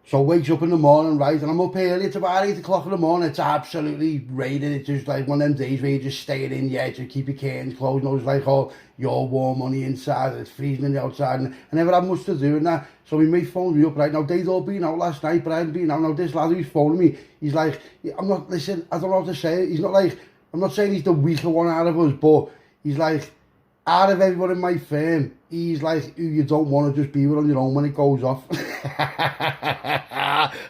So wakes up in the morning, right, and I'm up early, it's about 8 o'clock in the morning, it's absolutely raining, it's just like one of them days where you just stay in, yeah, just keep your curtains closed, and it's like all your warm on the inside, and it's freezing on the outside, and I never had much to do in that, so my mate phoned me up, right, now they'd all been out last night, but I hadn't been out, now this lad who's phoning me, he's like, I'm not, listen, I don't know how to say it, he's not like, I'm not saying he's the weaker one out of us, but he's like, out of everyone in my firm, he's like who you don't want to just be with on your own when it goes off.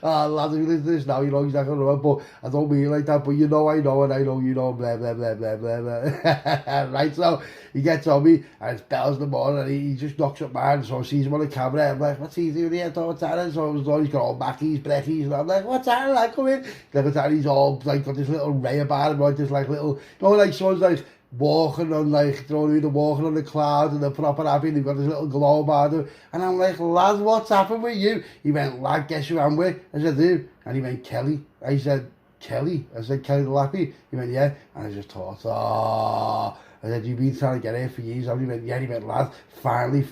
Oh, lad, if you listen to this now, you know exactly what I mean, but I don't mean like that, but you know I know, and I know you know, blah, blah, blah, blah, blah, blah. Right, so he gets on me, and it's bells in the morning, and he just knocks up mine, so I sees him on the camera, I'm like, what's he doing here, what's that? So he's got all backies, breckies, and I'm like, what's that, like, come in. Then he's all, like, got this little ray about him, like this, like, little, you know, like, someone's like, walking on like, you know what I mean, they're walking on the cloud and they're proper happy, they've got this little glow about them, and I'm like, lad, what's happened with you? He went, lad, guess who I'm with? I said, who? And he went, Kelly. I said, Kelly? I said, Kelly the Lappy? He went, yeah. And I just thought, oh. I said, you've been trying to get here for years. And he went, yeah. He went, lad, finally.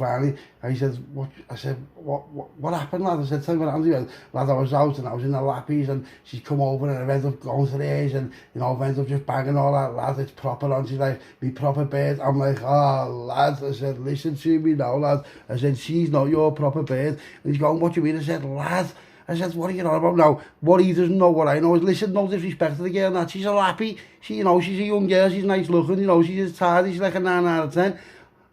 And he said, what? I said, what happened, lad? I said, tell me what happened. He went, lad, I was out and I was in the Lappies and she's come over and I ended up going to theirs and, you know, I ended up just banging all that, lad, it's proper on. She's like, me proper bird. I'm like, oh, lad. I said, listen to me now, lad. I said, she's not your proper bird. And he's going, what do you mean? I said, lad. I said, what are you on about now? What he doesn't know, what I know is, listen, no disrespect to the girl, that she's a lappy. She, you know, she's a young girl, she's nice looking, you know, she's tidy, she's like a 9 out of 10.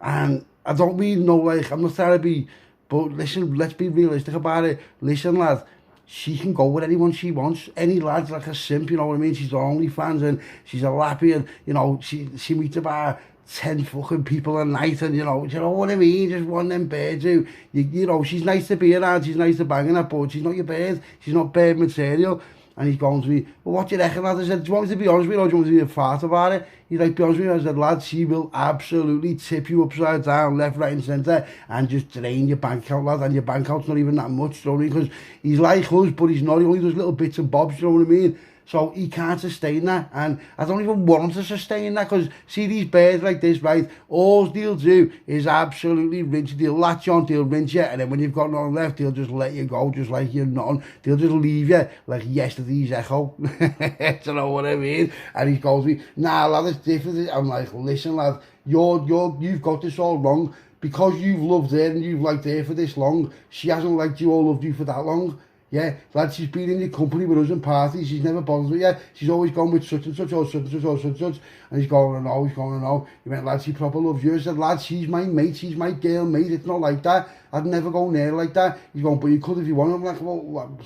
And I don't mean no, like, I'm not trying to be, but listen, let's be realistic about it. Listen, lad, she can go with anyone she wants. Any lad's like a simp, you know what I mean? She's only fans and she's a lappy and, you know, she meets about 10 fucking people a night and you know what I mean, just one of them birds who, you know, she's nice to be around, she's nice to bang in her, but she's not your bird, she's not bird material. And he's going to me, well, what do you reckon, lad? I said, do you want me to be honest with you or do you want me to be a fart about it? He's like, be honest with you. I said, lad, she will absolutely tip you upside down, left, right and centre, and just drain your bank account, lad, and your bank account's not even that much, you know what I mean? Because he's like us, but he's not, he only does little bits and bobs, you know what I mean? So he can't sustain that, and I don't even want to sustain that, because see these birds like this, right, all they'll do is absolutely rinse you. They'll latch on, they'll rinse you, and then when you've got none left, they'll just let you go, just like you're none. They'll just leave you like yesterday's echo. Do you know what I mean? And he goes to me, nah, lad, it's different. I'm like, listen, lad, you've got this all wrong, because you've loved her and you've liked her for this long. She hasn't liked you or loved you for that long. Yeah, lad, she's been in your company with us in parties, she's never bothered with you, she's always gone with such and such or such and such or such and such, and he's going to know, he's going to know. He went, lad, she proper loves you. I said, lad, she's my mate, she's my girl mate, it's not like that, I'd never go near like that. He's going, but you could if you want. I'm like, well,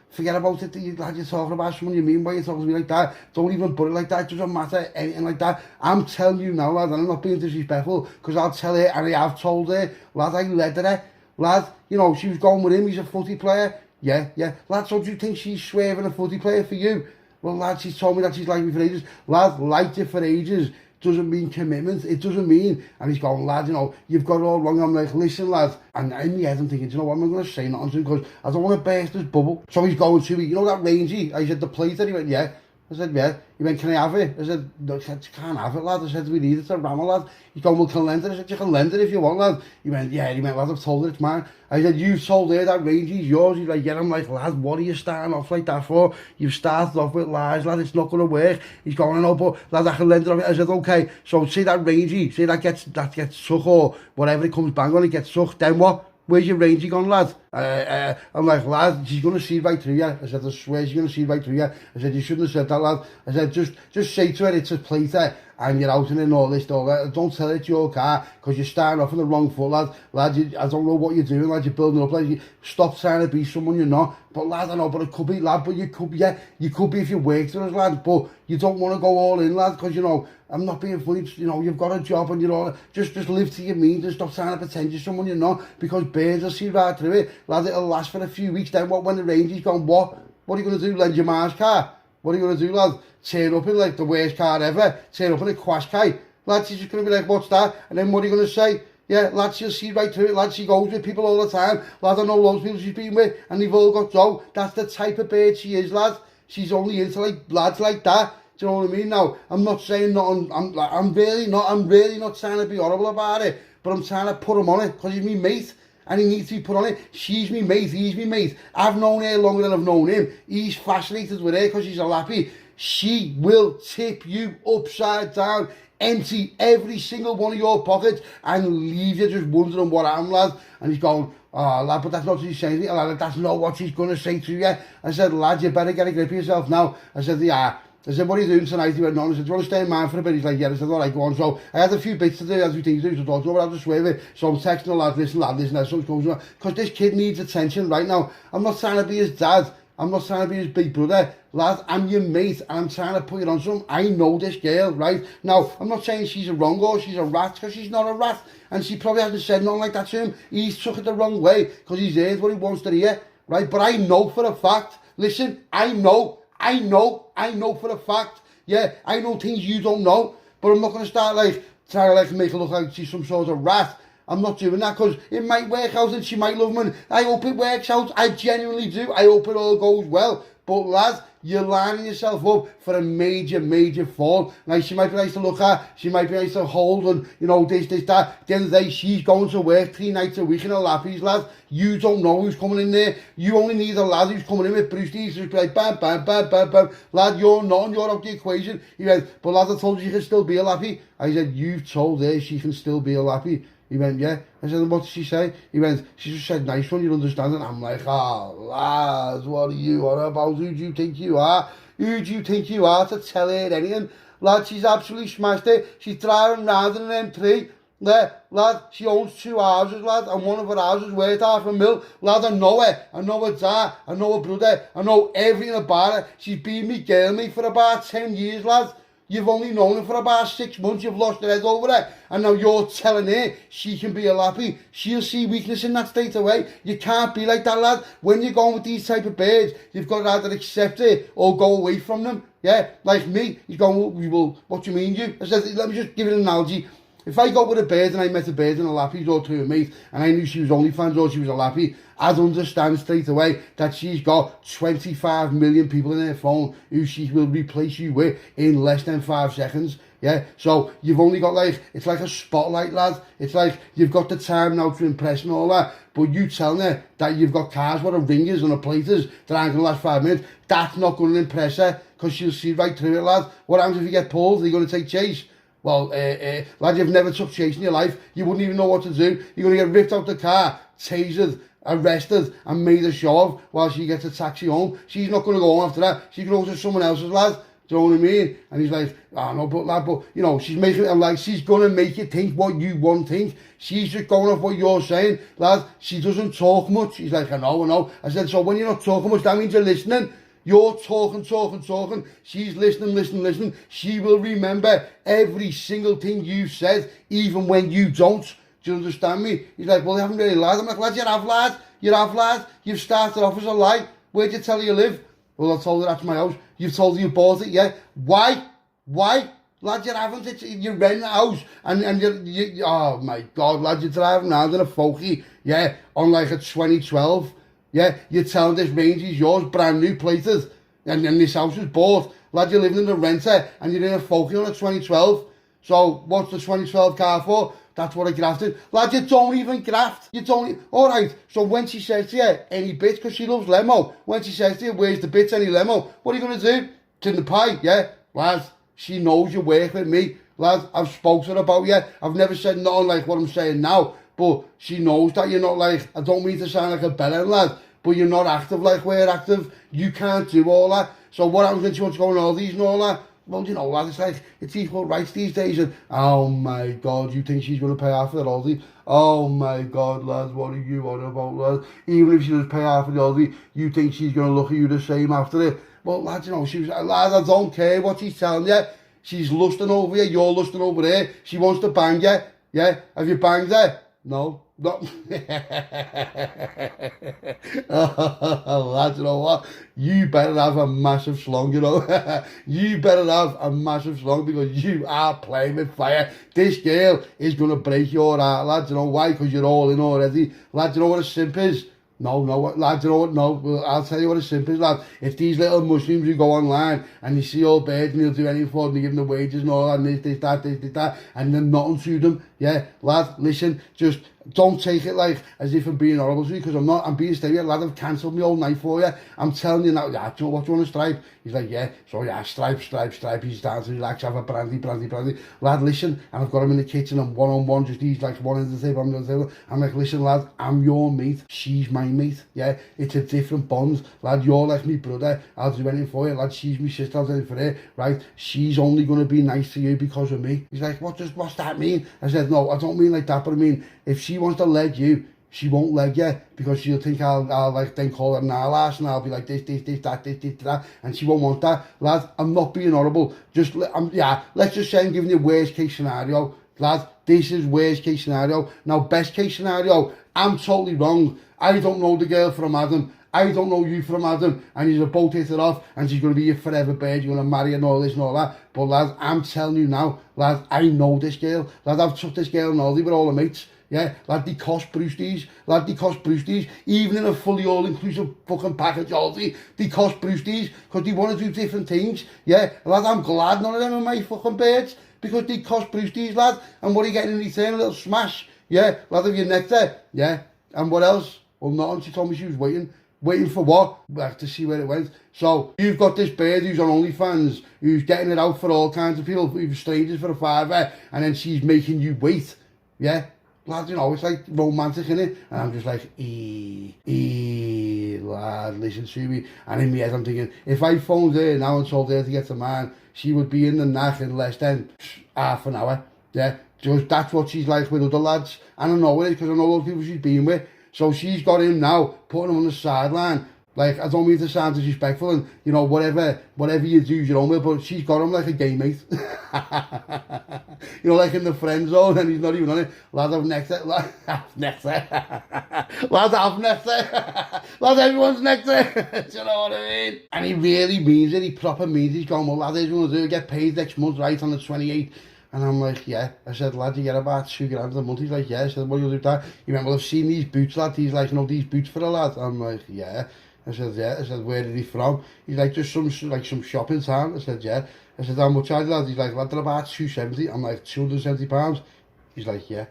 forget about it, lad, you're talking about someone you mean, why you're talking to me like that? Don't even put it like that, it doesn't matter, anything like that. I'm telling you now, lad, and I'm not being disrespectful, because I'll tell her, and I have told her, lad, I led her, lad, you know, she was going with him, he's a footy player. Yeah. Lad, so do you think she's swerving a footy player for you? Well, lad, she's told me that she's liked me for ages. Lad, liked you for ages doesn't mean commitment. It doesn't mean. And he's going, lad, you know, you've got it all wrong. I'm like, listen, lad. And in my head, I'm thinking, do you know what? I'm not going to say nothing to him because I don't want to burst his bubble. So he's going to me, you know that rangy? I said, the plate. And he went, yeah. I said, yeah. He went, can I have it? I said, no, you can't have it, lad. I said, we need it to ram, lad. He's going, well, can I lend it? I said, you can lend it if you want, lad. He went, yeah. He went, lad, I've told her it's mine. I said, you've told her that rangy's yours. He's like, yeah. I'm like, lad, what are you starting off like that for? You've started off with lies, lad. It's not going to work. He's going, I know, but lad, I can lend it off. I said, okay. So say that rangy, say that gets sucked or whatever it comes bang on, it gets sucked. Then what? Where's your rangy gone, lad? I'm like, lad, she's going to see right through you. I said, I swear she's going to see right through you. I said, you shouldn't have said that, lad. I said, just say to her it's a plater and you're out and all this, all that. Don't tell her it's your car because you're starting off on the wrong foot, lad. Lad, I don't know what you're doing, lad. You're building up, like, stop trying to be someone you're not. But, lad, I know, but it could be, lad, but you could be, yeah, you could be if you worked for us, lad. But you don't want to go all in, lad, because, you know, I'm not being funny, you know, you've got a job and you're all, just live to your means and stop trying to pretend you're someone you're not, because birds will see right through it. Lad, it'll last for a few weeks, then what, when the ranger's gone, what are you going to do, lend your Mars car? What are you going to do, lad? Turn up in, like, the worst car ever, turn up in a Qashqai. Lad, she's just going to be like, what's that? And then what are you going to say? Yeah, lad, she'll see right through it, lad, she goes with people all the time. Lad, I know loads of people she's been with, and they've all got Joe. That's the type of bird she is, lad. She's only into, like, lads like that. Do you know what I mean? Now, I'm not saying nothing, I'm really not trying to be horrible about it, but I'm trying to put him on it, because he's my mate, and he needs to be put on it. She's me mate, he's me mate. I've known her longer than I've known him. He's fascinated with her because she's a lappy. She will tip you upside down, empty every single one of your pockets, and leave you just wondering what happened, lad. And he's going, oh, lad, but that's not what she's saying to you. Lad, that's not what she's going to say to you. I said, lad, you better get a grip of yourself now. I said, yeah. I said, what are you doing tonight? He went, no. I said, do you want to stay in mine for a bit? He's like, yeah. I said, all right, go on. So I had a few bits to do, as we think to do, so talk to him, but I'll just swear it. So I'm texting the lad, listen, that's what's going on. Because this kid needs attention right now. I'm not trying to be his dad. I'm not trying to be his big brother. Lad, I'm your mate, and I'm trying to put it on something. I know this girl, right? Now, I'm not saying she's a wrong or she's a rat, because she's not a rat. And she probably hasn't said nothing like that to him. He's took it the wrong way, because he's heard what he wants to hear, right? But I know for a fact, listen, I know for a fact, yeah, I know things you don't know, but I'm not going to start like, trying to like make her look like she's some sort of rat. I'm not doing that, because it might work out and she might love me. I hope it works out. I genuinely do. I hope it all goes well. But lad, you're lining yourself up for a major fall. Like, she might be nice to look at, she might be nice to hold, and you know, this, that. At the end of the day, she's going to work 3 nights a week in a lappies, lad. You don't know who's coming in there. You only need a lad who's coming in with Brucey. Just be like, bam, bam, bam, bam, bam. Lad, you're not, you're out the equation. He went, but lad, I told you she can still be a lappy. I said, you've told her she can still be a lappy. He went, yeah. I said, what did she say? He went, she just said, nice one, you understand it? I'm like, oh, lads, what are you on about? Who do you think you are? Who do you think you are to tell her anything? Lad, she's absolutely smashed it. She's driving round in an M3. Yeah, lad, she owns 2 houses, lad, and one of her houses worth $500,000. Lad, I know her. I know her dad. I know her brother. I know everything about her. She's been me girl, mate, for about 10 years, lad. You've only known her for about 6 months, you've lost your head over her, and now you're telling her she can be a lappy. She'll see weakness in that straight away. You can't be like that, lad. When you're going with these type of birds, you've got to either accept it or go away from them. Yeah, like me, he's going, well, what do you mean, you? I said, let me just give you an analogy. If I go with a bird and I met a bird in a lappy or to a mate, and I knew she was OnlyFans or she was a lappy, I'd understand straight away that she's got 25 million people in her phone who she will replace you with in less than 5 seconds. Yeah, so you've only got like, it's like a spotlight, lad. It's like you've got the time now to impress and all that, but you telling her that you've got cars with a ringers and a platers that aren't going to last 5 minutes, that's not going to impress her, because she'll see right through it, lad. What happens if you get pulled? Are you going to take chase? Well, lad, you've never took chase in your life. You wouldn't even know what to do. You're going to get ripped out the car, tasered, arrested, and made a show of while she gets a taxi home. She's not going to go home after that. She's going to go to someone else's, lad. Do you know what I mean? And he's like, oh, no, but lad, but, you know, she's making it like, she's going to make you think what you won't think. She's just going off what you're saying. Lad, she doesn't talk much. He's like, I know. I said, so when you're not talking much, that means you're listening. You're talking. She's listening. She will remember every single thing you've said, even when you don't. Do you understand me? He's like, well, you haven't really lied. I'm like, lad, you have lad. You've started off as a lie. Where'd you tell her you live? Well, I told her that's my house. You've told her you bought it, yeah? Why? Lad, you haven't. You rent the house, and you oh my God, lad, you're driving around in a Folky, yeah, on like a 2012. Yeah, you're telling this Range is yours, brand new plated, and this house was bought. Lad, you're living in a renter, and you're in a Folky on a 2012. So, what's the 2012 car for? That's what I grafted. Lad, you don't even graft. Alright, so when she says to you, any bits, because she loves lemo, when she says to you, where's the bits, any lemo, what are you going to do? It's in the pie, yeah? Lad, she knows you work with me. Lad, I've spoken to her about you. I've never said nothing like what I'm saying now. But she knows that you're not like, I don't mean to sound like a bellend, lad, but you're not active like we're active. You can't do all that. So what happens when she wants to go on all these and all that? Well, you know, lad, it's like, it's equal rights these days. And, oh my God, you think she's going to pay half of the Aldi? Oh my God, lads, what are you on about, lad? Even if she does pay half of the Aldi, you think she's going to look at you the same after it? Well, lad, you know, she was, lad, I don't care what she's telling you. She's lusting over you, you're lusting over her. She wants to bang you. Yeah? Have you banged her? No. Oh, lad, you know what? You better have a massive slong, you know. You better have a massive slong, because you are playing with fire. This girl is going to break your heart, lad. You know why? Because you're all in already. Lad, you know what a simp is? No, lad, you know what? No, well, I'll tell you what a simp is, lad. If these little Muslims who go online and you see old birds and they'll do anything for them, they give them the wages and all that, and this, that, and then nothing to them, Yeah, lad, listen, just don't take it like as if I'm being horrible to you, because I'm not. I'm being steady. Lad, I've cancelled my whole night for you. I'm telling you now. Yeah, do you know what, do you want to stripe? He's like, yeah. So yeah, stripe. He's down to relax, have a brandy. Lad, listen, and I've got him in the kitchen and one-on-one, just he's like one end of the table, I'm on the table. I'm like, listen, lad, I'm your mate. She's my mate. Yeah, it's a different bond. Lad, you're like me brother. I'll do anything for you. Lad, she's my sister. I'll do anything for her. Right? She's only going to be nice to you because of me. He's like, what's that mean? I said, no, I don't mean like that, but I mean, if she wants to leg you, she won't leg you, because she'll think I'll like then call her Narlass, and I'll be like this, that, and she won't want that. Lad, I'm not being horrible. Just, let's just say I'm giving you worst case scenario. Lad, this is worst case scenario. Now, best case scenario, I'm totally wrong. I don't know the girl from Adam. I don't know you from Adam, and you're both hit it off, and she's going to be your forever bird, you're going to marry her and all this and all that. But lad, I'm telling you now, lad, I know this girl. Lad, I've took this girl and all, with all the mates. Yeah, lad, they cost Brewsties. Lad, they cost Brewsties. Even in a fully all-inclusive fucking package, Aldi, they cost Brewsties, because they want to do different things. Yeah, lad, I'm glad none of them are my fucking birds, because they cost Brewsties, lad. And what are you getting in return? A little smash. Yeah, lad, of your nectar. Yeah, and what else? Well, nothing. She told me she was waiting. Waiting for what? We'll have to see where it went. So, you've got this bird who's on OnlyFans, who's getting it out for all kinds of people, even strangers for a fiver, and then she's making you wait. Yeah? Lad, you know, it's like romantic, innit? And I'm just like, lad, listen to me. And in my head I'm thinking, if I phoned her now and told her to get to mine, she would be in the knack in less than half an hour. Yeah? Just that's what she's like with other lads. And I know it, because I know those people she's been with. So she's got him now, putting him on the sideline. Like, I don't mean to sound disrespectful, and, you know, whatever you do is your own way, but she's got him like a gay mate. You know, like in the friend zone, and he's not even on it. Lad, I've nectar. Lad, I've nectar. Lad, everyone's nectar. Do you know what I mean? And he really means it. He proper means it. He's going, well, lad, here's what I'm going to do. Get paid next month, right, on the 28th. And I'm like, yeah. I said, lad, you get about $2 grand a month. He's like, yeah. I said, what do you do with that? He went, well, I've seen these boots, lad. He's like, you know, these boots for a lad. I'm like, yeah. I said, yeah. I said, where are he from? He's like, just some shop in town. I said, yeah. I said, how much are they, lad? He's like, lad, they're about £270. I'm like, £270? He's like, yeah.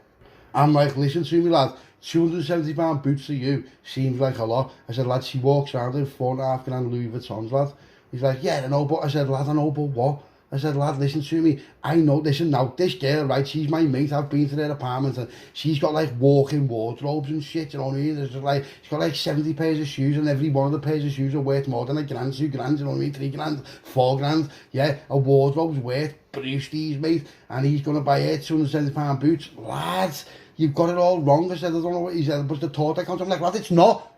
I'm like, listen to me, lad. £270 boots to you seems like a lot. I said, lad, she walks around in 4.5 grand Louis Vuittons, lad. He's like, yeah, I know, but I said, lad, I know, but what? I said, lad, listen to me. I know, listen now, this girl, right, she's my mate. I've been to their apartment, and she's got like walk-in wardrobes and shit, you know what I mean? There's just like, she's got like 70 pairs of shoes, and every one of the pairs of shoes are worth more than £1 grand, £2 grand, you know what I mean? £3 grand, £4 grand. Yeah, a wardrobe's worth Brewsties, mate, and he's going to buy her £270 boots. Lads, you've got it all wrong. I said, I don't know what he said, but the thought that counts. I'm like, lad, it's not.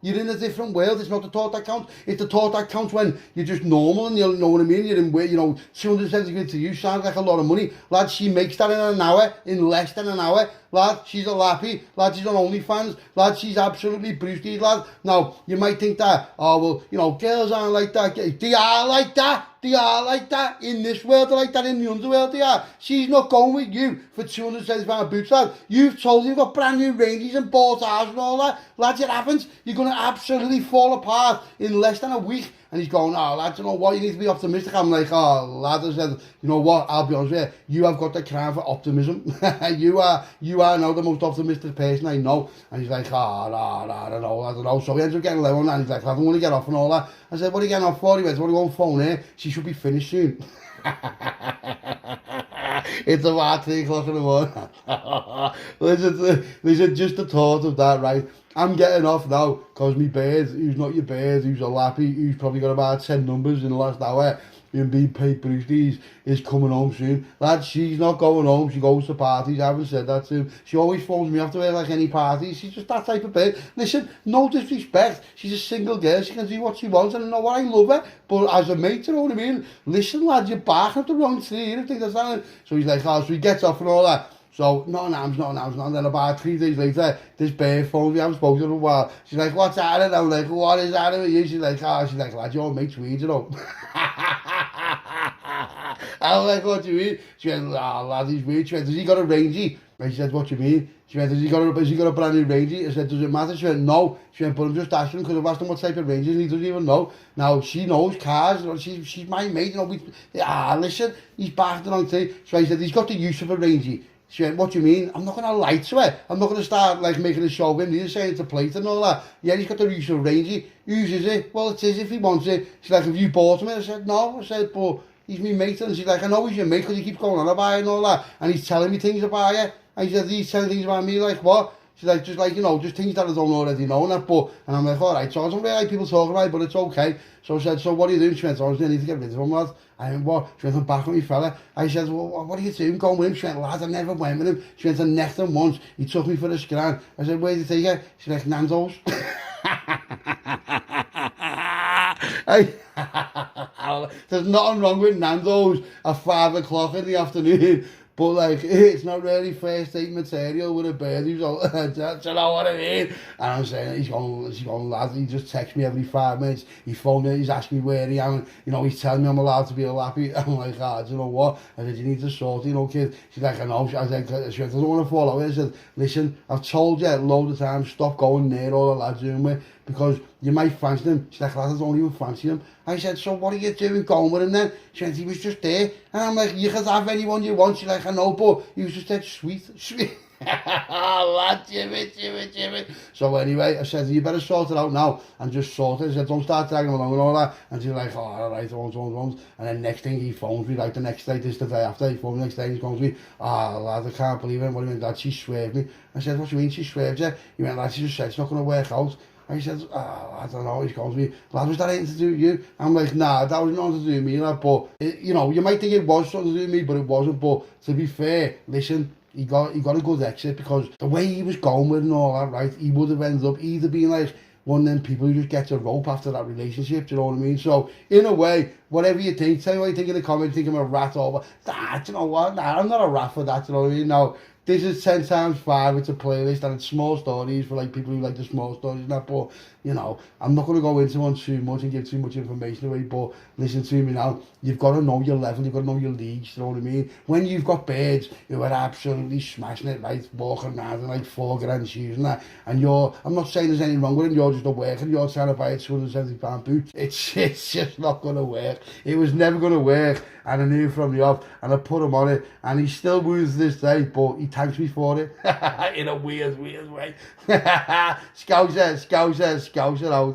You're in a different world. It's not the thought that counts. It's the thought that counts when you're just normal, and you know what I mean? You're in where, you know, 270 quid to you sounds like a lot of money. Lad, she makes that in an hour, in less than an hour. Lad, she's a lappy. Lad, she's on OnlyFans. Lad, she's absolutely Brewsties, lad. Now, you might think that, oh, well, you know, girls aren't like that. They are like that. They are like that. In this world, they're like that. In the underworld, they are. She's not going with you for £275 boots, lad. You've told her you've got brand new ranges and bought ours and all that. Lads, it happens. You're going to absolutely fall apart in less than a week. And he's going, oh, lad, you know what, you need to be optimistic. I'm like, oh, lad, I said, you know what, I'll be honest with you, you have got the crown for optimism. you are now the most optimistic person I know. And he's like, oh, no, I don't know. So he ends up getting 11, and he's like, I'm going to get off and all that. I said, what are you getting off for? He went, what do you want phone here? She should be finished soon. It's about 3 o'clock in the morning. listen, just the thought of that, right? I'm getting off now, because me bird, who's not your bird, who's a lappy, who's probably got about 10 numbers in the last hour, and being paid Brewsties, is coming home soon. Lad, she's not going home, she goes to parties. I haven't said that to him. She always phones me after like any parties. She's just that type of bird. Listen, no disrespect, she's a single girl, she can do what she wants, and I know what, I love her, but as a mate, you know what I mean? Listen, lad, you're barking up the wrong tree, you think that's that. So he's like, oh, so he gets off and all that. So, not announced. And then about 3 days later, this bear phones me. I haven't spoken to her in a while. She's like, what's that? And I'm like, what is that with you? She's like, lad, your mate's weird, you know. I'm like, what do you mean? She went, lad, he's weird. She went, has he got a rangy? And she said, what do you mean? She went, has he got a brand new rangy? I said, does it matter? She went, no. She went, but I'm just asking because I've asked him what type of range, and he doesn't even know. Now, she knows cars, you know, she's my mate, you know. Listen, he's barking on tea. So I said, he's got the use of a rangy. She went, what do you mean? I'm not going to lie to her. I'm not going to start like making a show of him. He's saying to plate and all that. Yeah, he's got the use of range. He uses it. Well, it is if he wants it. She's like, have you bought him? I said, no. I said, but he's my mate. And she's like, I know he's your mate because he keeps going on about it and all that. And he's telling me things about you. And he said, he's telling things about me, like what? She's like, just like, you know, just things that I don't already know and that, but, and I'm like, alright, so I don't really like people talking about it, but it's okay. So I said, so what are you doing? She went, oh, I need to get rid of him, lad. I went, what? She went, I'm back with me fella. I said, well, what are you doing? Going with him? She went, lad, I never went with him. She went, I necked him once. He took me for a scran. I said, where did you take her? She's like, Nando's. There's nothing wrong with Nando's at 5 o'clock in the afternoon. But like, it's not really first date material with a bird who's all, do you know what I mean? And I'm saying, she's going, lad, he just texts me every 5 minutes. He phoned me, he's asking me where I am, and, you know, he's telling me I'm allowed to be a lappy. I'm like, do you know what? I said, you need to sort it, you know, kid. She's like, I know. I was like, she went, I don't want to fall out. I said, listen, I've told you a load of times, stop going near all the lads doing with, because you might fancy them. She's like, lad, I don't even fancy them. I said, so what are you doing going with him then? She went, he was just there. And I'm like, you can have anyone you want. She's like, I know, but he was just dead sweet. Lad, Jimmy. So anyway, I said, you better sort it out now and just sort it. I said, don't start dragging him along and all that. And she's like, oh, all right, I won't. And then next thing he phones me, like the next day, this the day after, he phoned me the next day, he phones me, lad, I can't believe it. What do you mean, Dad? She swerved me. I said, what do you mean she swerved you? He went, lad, she just said it's not going to work out. I said, I don't know, he calls me, lad, was that anything to do with you? I'm like, nah, that was nothing to do with me, lad, but, you know, you might think it was something to do with me, but it wasn't. But to be fair, listen, he got a good exit, because the way he was going with and all that, right, he would have ended up either being like one of them people who just gets a rope after that relationship, do you know what I mean? So, in a way, whatever you think, tell me what you think in the comments, think I'm a rat over, do you know what, nah, I'm not a rat for that, do you know what I mean? Now, this is 10 times 5, it's a playlist, and it's small stories for like people who like the small stories and that, but, you know, I'm not going to go into one too much and give too much information away, but listen to me now, you've got to know your level, you've got to know your leagues, you know what I mean? When you've got birds who are absolutely smashing it, right, walking around in like 4 grand shoes and that, and I'm not saying there's anything wrong with it, you're just a worker, you're trying to buy a £270 boot, it's just not going to work. It was never going to work, and I knew from the off, and I put him on it, and he still moves to this day, but he thanks me for it, in a weird way. Scouser out.